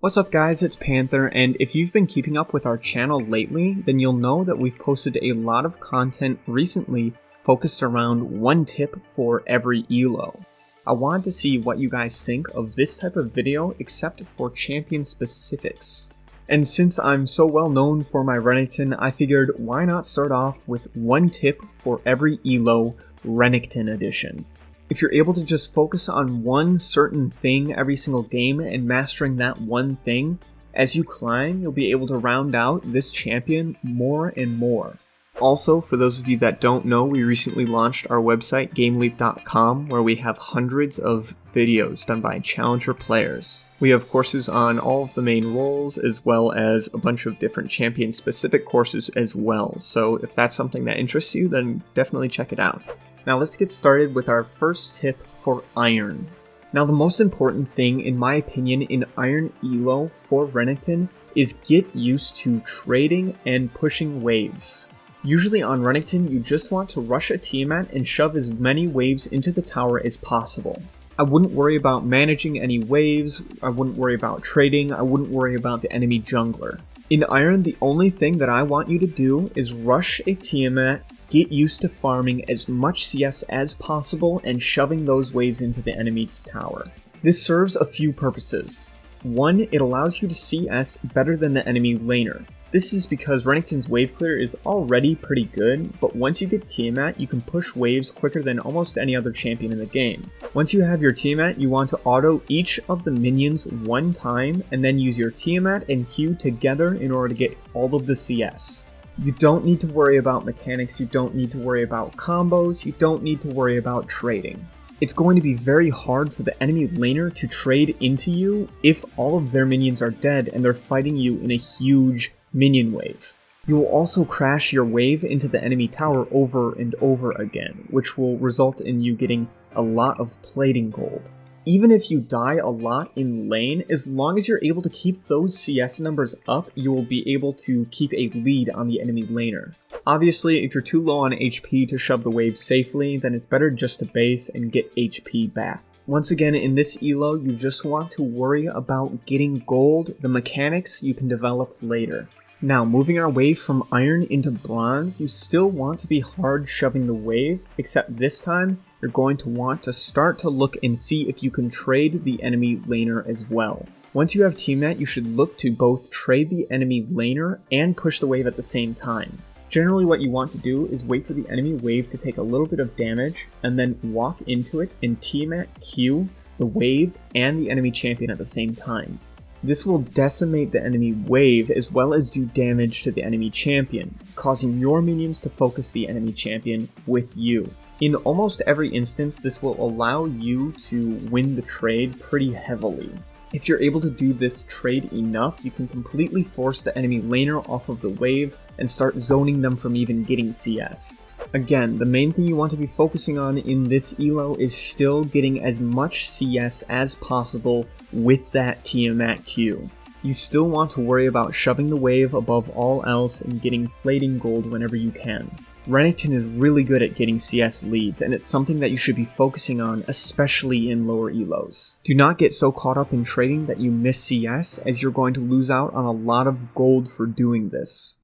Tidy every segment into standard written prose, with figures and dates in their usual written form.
What's up guys, it's Panther, and if you've been keeping up with our channel lately, then you'll know that we've posted a lot of content recently focused around one tip for every elo. I wanted to see what you guys think of this type of video except for champion specifics. And since I'm so well known for my Renekton, I figured why not start off with one tip for every elo, Renekton edition. If you're able to just focus on one certain thing every single game and mastering that one thing, as you climb, you'll be able to round out this champion more and more. Also, for those of you that don't know, we recently launched our website, GameLeap.com, where we have hundreds of videos done by challenger players. We have courses on all of the main roles, as well as a bunch of different champion-specific courses as well. So if that's something that interests you, then definitely check it out. Now let's get started with our first tip for Iron. Now the most important thing, in my opinion, in Iron Elo for Renekton is get used to trading and pushing waves. Usually on Renekton, you just want to rush a Tiamat and shove as many waves into the tower as possible. I wouldn't worry about managing any waves, I wouldn't worry about trading, I wouldn't worry about the enemy jungler. In Iron, the only thing that I want you to do is rush a Tiamat, get used to farming as much CS as possible and shoving those waves into the enemy's tower. This serves a few purposes. One, it allows you to CS better than the enemy laner. This is because Renekton's wave clear is already pretty good, but once you get Tiamat, you can push waves quicker than almost any other champion in the game. Once you have your Tiamat, you want to auto each of the minions one time, and then use your Tiamat and Q together in order to get all of the CS. You don't need to worry about mechanics, you don't need to worry about combos, you don't need to worry about trading. It's going to be very hard for the enemy laner to trade into you if all of their minions are dead and they're fighting you in a huge minion wave. You will also crash your wave into the enemy tower over and over again, which will result in you getting a lot of plating gold. Even if you die a lot in lane, as long as you're able to keep those CS numbers up, you will be able to keep a lead on the enemy laner. Obviously, if you're too low on HP to shove the wave safely, then it's better just to base and get HP back. Once again, in this elo, you just want to worry about getting gold. The mechanics you can develop later. Now, moving our way from Iron into Bronze, you still want to be hard shoving the wave, except this time, you're going to want to start to look and see if you can trade the enemy laner as well. Once you have Tiamat, you should look to both trade the enemy laner and push the wave at the same time. Generally what you want to do is wait for the enemy wave to take a little bit of damage, and then walk into it and Tiamat Q the wave and the enemy champion at the same time. This will decimate the enemy wave as well as do damage to the enemy champion, causing your minions to focus the enemy champion with you. In almost every instance, this will allow you to win the trade pretty heavily. If you're able to do this trade enough, you can completely force the enemy laner off of the wave and start zoning them from even getting CS. Again, the main thing you want to be focusing on in this elo is still getting as much CS as possible with that Tiamat Q. You still want to worry about shoving the wave above all else and getting plating gold whenever you can. Renekton is really good at getting CS leads, and it's something that you should be focusing on, especially in lower elos. Do not get so caught up in trading that you miss CS, as you're going to lose out on a lot of gold for doing this.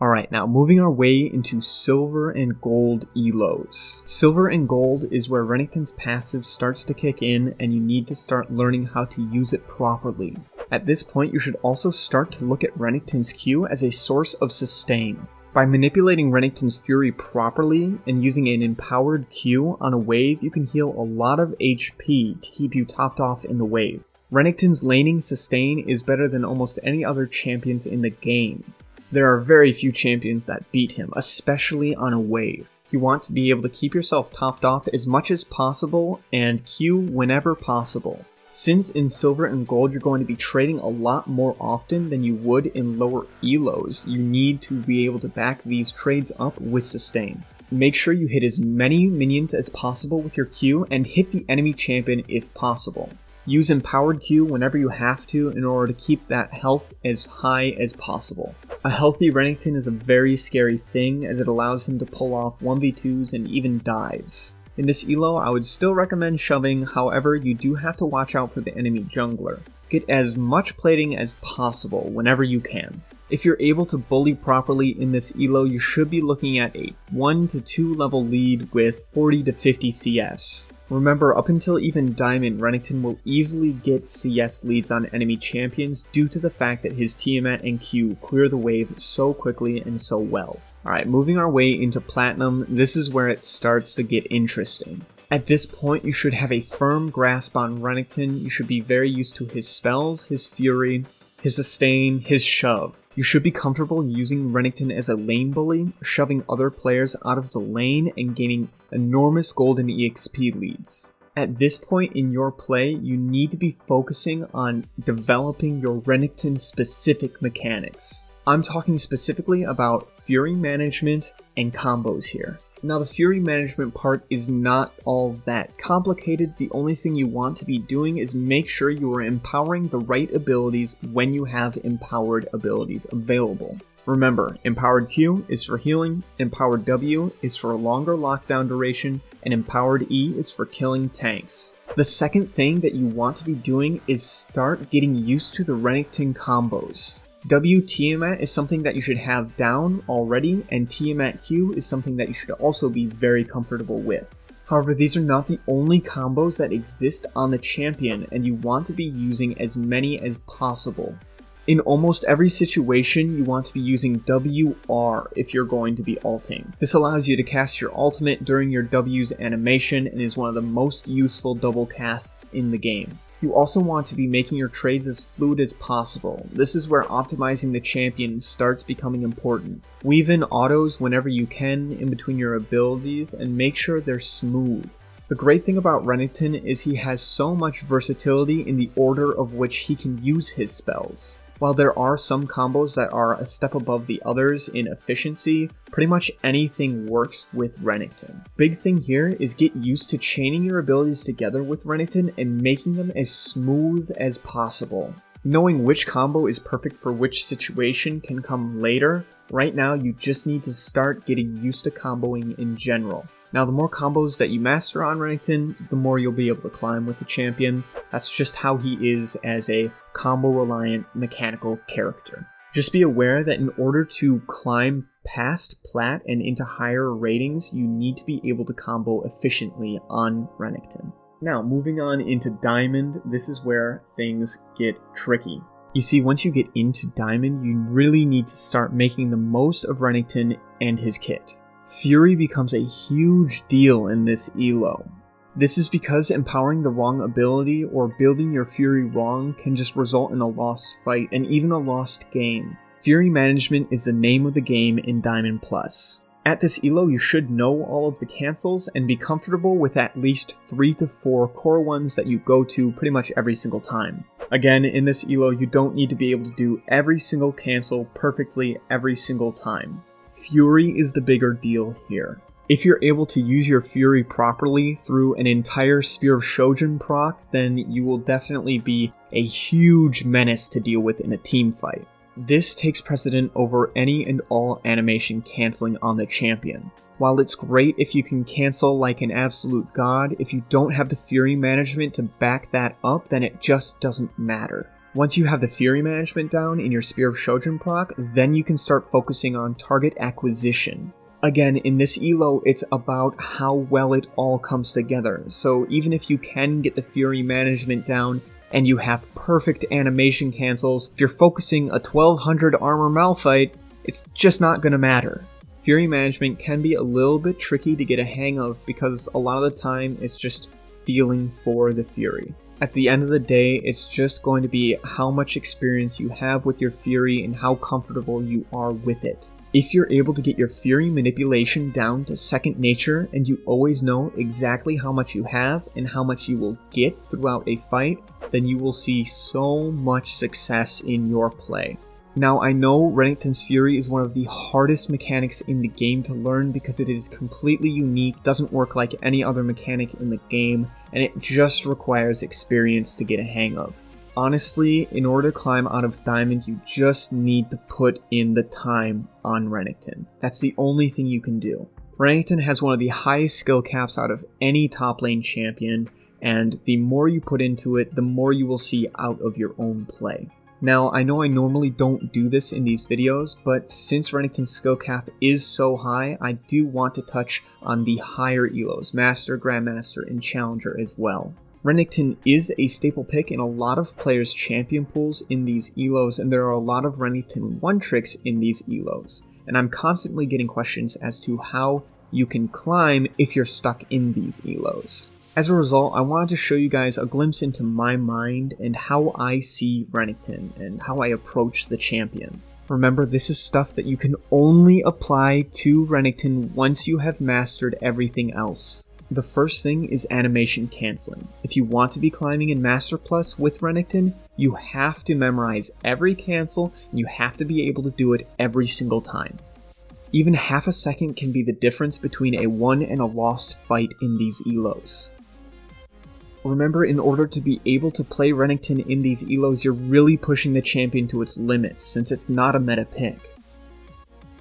Alright, now moving our way into Silver and Gold elos. Silver and Gold is where Renekton's passive starts to kick in, and you need to start learning how to use it properly. At this point, you should also start to look at Renekton's Q as a source of sustain. By manipulating Renekton's Fury properly and using an empowered Q on a wave, you can heal a lot of HP to keep you topped off in the wave. Renekton's laning sustain is better than almost any other champions in the game. There are very few champions that beat him, especially on a wave. You want to be able to keep yourself topped off as much as possible and Q whenever possible. Since in Silver and Gold you're going to be trading a lot more often than you would in lower elos, you need to be able to back these trades up with sustain. Make sure you hit as many minions as possible with your Q and hit the enemy champion if possible. Use empowered Q whenever you have to in order to keep that health as high as possible. A healthy Renekton is a very scary thing as it allows him to pull off 1v2s and even dives. In this elo, I would still recommend shoving, however you do have to watch out for the enemy jungler. Get as much plating as possible whenever you can. If you're able to bully properly in this elo, you should be looking at a 1 to 2 level lead with 40 to 50 CS. Remember, up until even Diamond, Renekton will easily get CS leads on enemy champions due to the fact that his Tiamat and Q clear the wave so quickly and so well. Alright, moving our way into Platinum, this is where it starts to get interesting. At this point, you should have a firm grasp on Renekton. You should be very used to his spells, his Fury, his Sustain, his Shove. You should be comfortable using Renekton as a lane bully, shoving other players out of the lane and gaining enormous golden EXP leads. At this point in your play, you need to be focusing on developing your Renekton specific mechanics. I'm talking specifically about Fury management and combos here. Now the Fury management part is not all that complicated. The only thing you want to be doing is make sure you are empowering the right abilities when you have empowered abilities available. Remember, empowered Q is for healing, empowered W is for a longer lockdown duration, and empowered E is for killing tanks. The second thing that you want to be doing is start getting used to the Renekton combos. W Tiamat is something that you should have down already, and Tiamat Q is something that you should also be very comfortable with. However, these are not the only combos that exist on the champion, and you want to be using as many as possible. In almost every situation, you want to be using WR if you're going to be ulting. This allows you to cast your ultimate during your W's animation and is one of the most useful double casts in the game. You also want to be making your trades as fluid as possible. This is where optimizing the champion starts becoming important. Weave in autos whenever you can in between your abilities and make sure they're smooth. The great thing about Renekton is he has so much versatility in the order of which he can use his spells. While there are some combos that are a step above the others in efficiency, pretty much anything works with Renekton. Big thing here is get used to chaining your abilities together with Renekton and making them as smooth as possible. Knowing which combo is perfect for which situation can come later. Right now, you just need to start getting used to comboing in general. Now, the more combos that you master on Renekton, the more you'll be able to climb with the champion. That's just how he is as a combo-reliant mechanical character. Just be aware that in order to climb past Plat and into higher ratings, you need to be able to combo efficiently on Renekton. Now, moving on into Diamond, this is where things get tricky. You see, once you get into Diamond, you really need to start making the most of Renekton and his kit. Fury becomes a huge deal in this elo. This is because empowering the wrong ability or building your Fury wrong can just result in a lost fight and even a lost game. Fury management is the name of the game in Diamond Plus. At this elo, you should know all of the cancels and be comfortable with at least 3 to 4 core ones that you go to pretty much every single time. Again, in this elo, you don't need to be able to do every single cancel perfectly every single time. Fury is the bigger deal here. If you're able to use your Fury properly through an entire Spear of Shojin proc, then you will definitely be a huge menace to deal with in a team fight. This takes precedent over any and all animation canceling on the champion. While it's great if you can cancel like an absolute god, if you don't have the Fury management to back that up, then it just doesn't matter. Once you have the Fury management down in your Spear of Shojin proc, then you can start focusing on target acquisition. Again, in this elo, it's about how well it all comes together, so even if you can get the Fury management down and you have perfect animation cancels, if you're focusing a 1200 armor Malphite, it's just not gonna matter. Fury management can be a little bit tricky to get a hang of because a lot of the time it's just feeling for the Fury. At the end of the day, it's just going to be how much experience you have with your Fury and how comfortable you are with it. If you're able to get your Fury manipulation down to second nature and you always know exactly how much you have and how much you will get throughout a fight, then you will see so much success in your play. Now, I know Renekton's Fury is one of the hardest mechanics in the game to learn because it is completely unique, doesn't work like any other mechanic in the game, and it just requires experience to get a hang of. Honestly, in order to climb out of Diamond, you just need to put in the time on Renekton. That's the only thing you can do. Renekton has one of the highest skill caps out of any top lane champion, and the more you put into it, the more you will see out of your own play. Now, I know I normally don't do this in these videos, but since Renekton's skill cap is so high, I do want to touch on the higher elos, Master, Grandmaster, and Challenger as well. Renekton is a staple pick in a lot of players' champion pools in these elos, and there are a lot of Renekton one-tricks in these elos. And I'm constantly getting questions as to how you can climb if you're stuck in these elos. As a result, I wanted to show you guys a glimpse into my mind and how I see Renekton and how I approach the champion. Remember, this is stuff that you can only apply to Renekton once you have mastered everything else. The first thing is animation canceling. If you want to be climbing in Master Plus with Renekton, you have to memorize every cancel and you have to be able to do it every single time. Even half a second can be the difference between a won and a lost fight in these elos. Remember, in order to be able to play Renekton in these elos, you're really pushing the champion to its limits, since it's not a meta pick.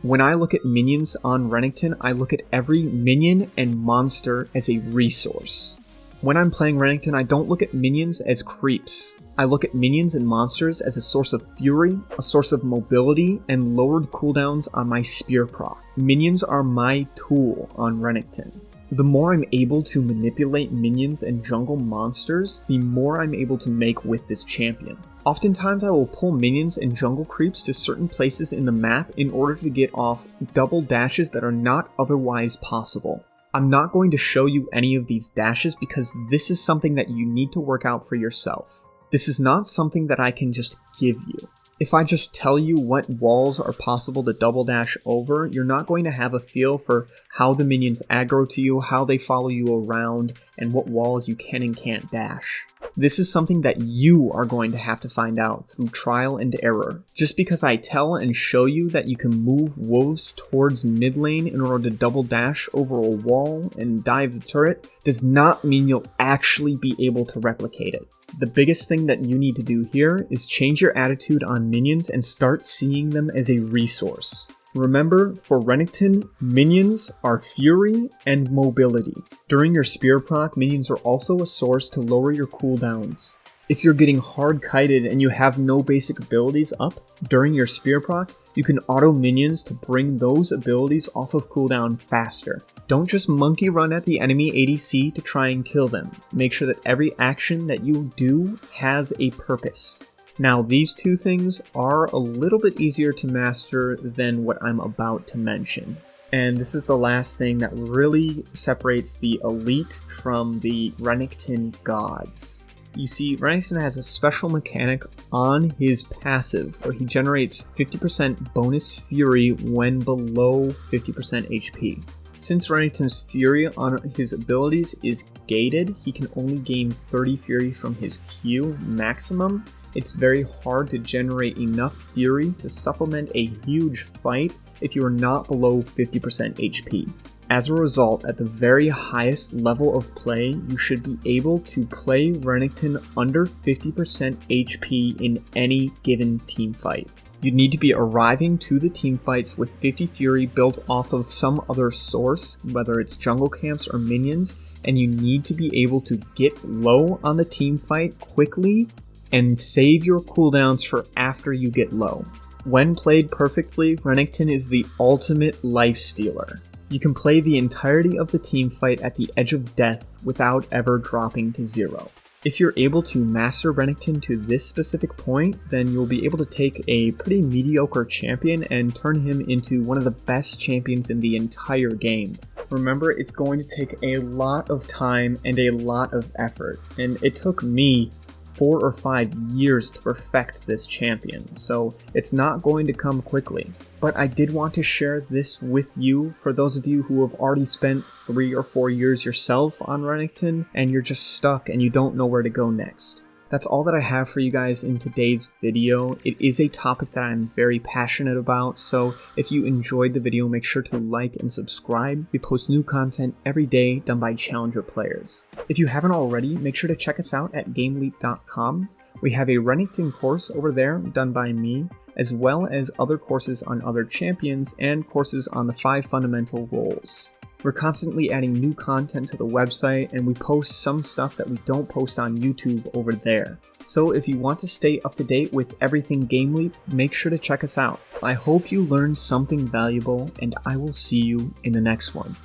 When I look at minions on Renekton, I look at every minion and monster as a resource. When I'm playing Renekton, I don't look at minions as creeps. I look at minions and monsters as a source of fury, a source of mobility, and lowered cooldowns on my spear proc. Minions are my tool on Renekton. The more I'm able to manipulate minions and jungle monsters, the more I'm able to make with this champion. Oftentimes I will pull minions and jungle creeps to certain places in the map in order to get off double dashes that are not otherwise possible. I'm not going to show you any of these dashes because this is something that you need to work out for yourself. This is not something that I can just give you. If I just tell you what walls are possible to double dash over, you're not going to have a feel for how the minions aggro to you, how they follow you around, and what walls you can and can't dash. This is something that you are going to have to find out through trial and error. Just because I tell and show you that you can move wolves towards mid lane in order to double dash over a wall and dive the turret does not mean you'll actually be able to replicate it. The biggest thing that you need to do here is change your attitude on minions and start seeing them as a resource. Remember, for Renekton, minions are fury and mobility. During your spear proc, minions are also a source to lower your cooldowns. If you're getting hard kited and you have no basic abilities up during your spear proc, you can auto minions to bring those abilities off of cooldown faster. Don't just monkey run at the enemy ADC to try and kill them. Make sure that every action that you do has a purpose. Now, these two things are a little bit easier to master than what I'm about to mention. And this is the last thing that really separates the elite from the Renekton gods. You see, Renekton has a special mechanic on his passive where he generates 50% bonus fury when below 50% HP. Since Renekton's fury on his abilities is gated, he can only gain 30 fury from his Q maximum. It's very hard to generate enough fury to supplement a huge fight if you are not below 50% HP. As a result, at the very highest level of play, you should be able to play Renekton under 50% HP in any given teamfight. You need to be arriving to the teamfights with 50 fury built off of some other source, whether it's jungle camps or minions, and you need to be able to get low on the teamfight quickly and save your cooldowns for after you get low. When played perfectly, Renekton is the ultimate life stealer. You can play the entirety of the teamfight at the edge of death without ever dropping to 0. If you're able to master Renekton to this specific point, then you'll be able to take a pretty mediocre champion and turn him into one of the best champions in the entire game. Remember, it's going to take a lot of time and a lot of effort, and it took me 4 or 5 years to perfect this champion, so it's not going to come quickly. But I did want to share this with you for those of you who have already spent 3 or 4 years yourself on Renekton and you're just stuck and you don't know where to go next. That's all that I have for you guys in today's video. It is a topic that I'm very passionate about, so if you enjoyed the video, make sure to like and subscribe. We post new content every day done by Challenger players. If you haven't already, make sure to check us out at GameLeap.com. We have a Renekton course over there done by me, as well as other courses on other champions and courses on the 5 fundamental roles. We're constantly adding new content to the website, and we post some stuff that we don't post on YouTube over there. So if you want to stay up to date with everything Game Leap, make sure to check us out. I hope you learned something valuable, and I will see you in the next one.